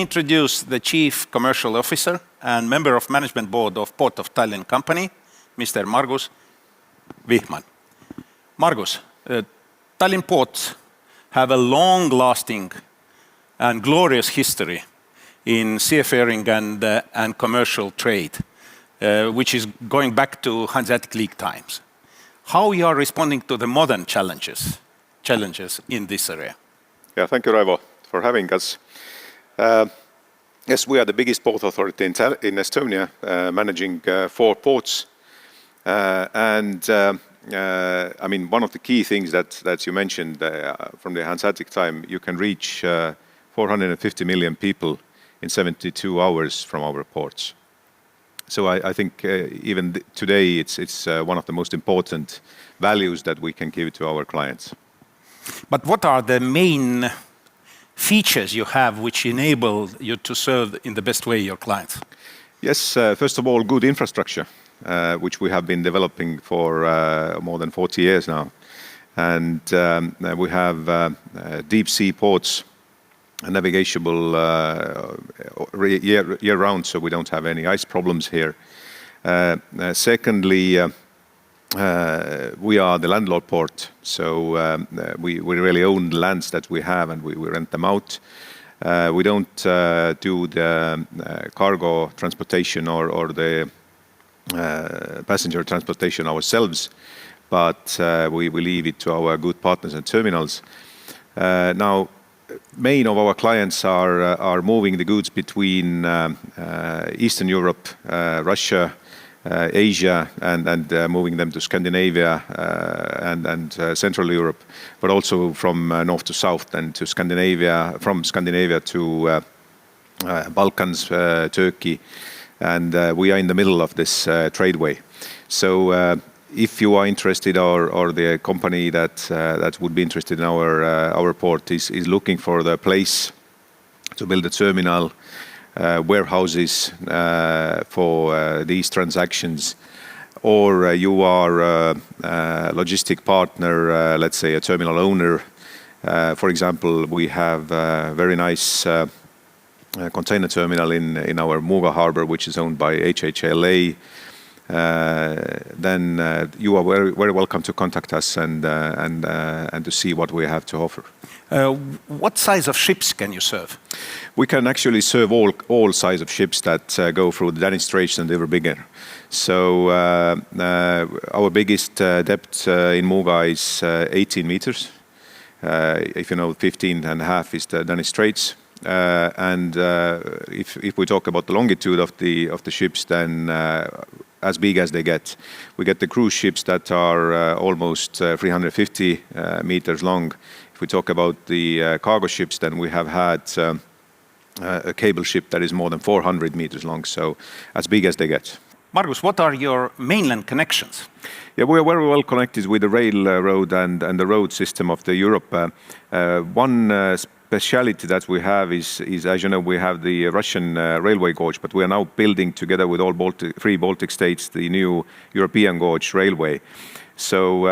introduce the Chief Commercial Officer and Member of Management Board of Port of Tallinn Company, Mr. Margus Vihman. Margus, Tallinn ports have a long-lasting and glorious history in seafaring and commercial trade, which is going back to Hanseatic League times. How you are responding to the modern challenges in this area? Yeah, thank you, Raivo, for having us. Yes, we are the biggest port authority in Estonia, managing 4 ports. I mean, one of the key things that you mentioned from the Hanseatic time, you can reach 450 million people in 72 hours from our ports. So I think even today it's one of the most important values that we can give to our clients. But what are the main features you have which enable you to serve in the best way your clients? Yes, first of all, good infrastructure, which we have been developing for more than 40 years now. And we have deep sea ports, navigable year-round, so we don't have any ice problems here. Secondly, we are the landlord port, so we really own the lands that we have and we rent them out. We don't do the cargo transportation or the passenger transportation ourselves, but we leave it to our good partners and terminals. Now, many of our clients are moving the goods between Eastern Europe, Russia, Asia, and moving them to Scandinavia and Central Europe, but also from north to south and to Scandinavia, from Scandinavia to Balkans, Turkey, and we are in the middle of this tradeway. So if you are interested, or the company that would be interested in our port is looking for the place to build a terminal, warehouses for these transactions, or you are a logistic partner, let's say a terminal owner. For example, we have a very nice container terminal in our Muuga harbor, which is owned by HHLA. Then you are very welcome to contact us and to see what we have to offer. What size of ships can you serve? We can actually serve all size of ships that go through the Danish Straits and ever bigger. So our biggest depth in Muuga is 18 meters. If you know, 15.5 is the Danish Straits. And if we talk about the longitude of the ships, then as big as they get. We get the cruise ships that are almost 350 meters long. If we talk about the cargo ships, then we have had a cable ship that is more than 400 meters long, so as big as they get. Margus, what are your mainland connections? Yeah, we are very well connected with the railroad and the road system of the Europe. One speciality that we have is, as you know, we have the Russian railway gauge, but we are now building together with all 3 Baltic states the new European gauge railway. So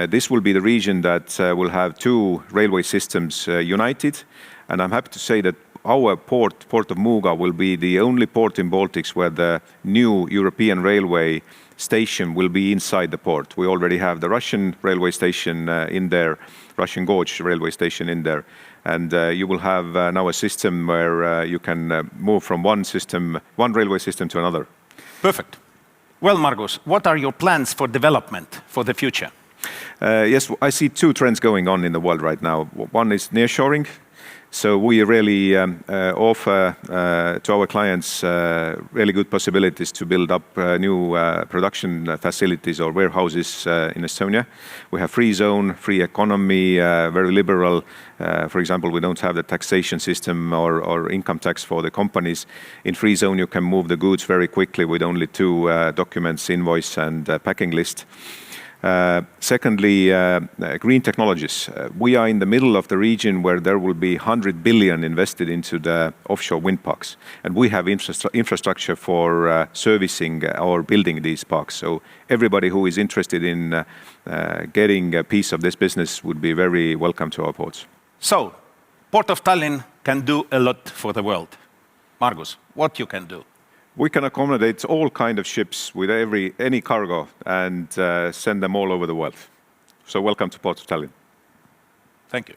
this will be the region that will have 2 railway systems united, and I'm happy to say that our port of Muuga, will be the only port in Baltics where the new European railway station will be inside the port. We already have the Russian railway station in there, Russian gauge railway station in there. And you will have now a system where you can move from one railway system to another. Perfect. Well, Margus, what are your plans for development for the future? Yes, I see 2 trends going on in the world right now. One is nearshoring. So we really offer to our clients really good possibilities to build up new production facilities or warehouses in Estonia. We have free zone, free economy, very liberal. For example, we don't have the taxation system or income tax for the companies. In free zone, you can move the goods very quickly with only 2 documents, invoice and packing list. Secondly, green technologies. We are in the middle of the region where there will be 100 billion invested into the offshore wind parks. And we have infrastructure for servicing or building these parks. So everybody who is interested in getting a piece of this business would be very welcome to our ports. So, Port of Tallinn can do a lot for the world. Margus, what you can do? We can accommodate all kind of ships with any cargo and send them all over the world. So welcome to Port of Tallinn. Thank you.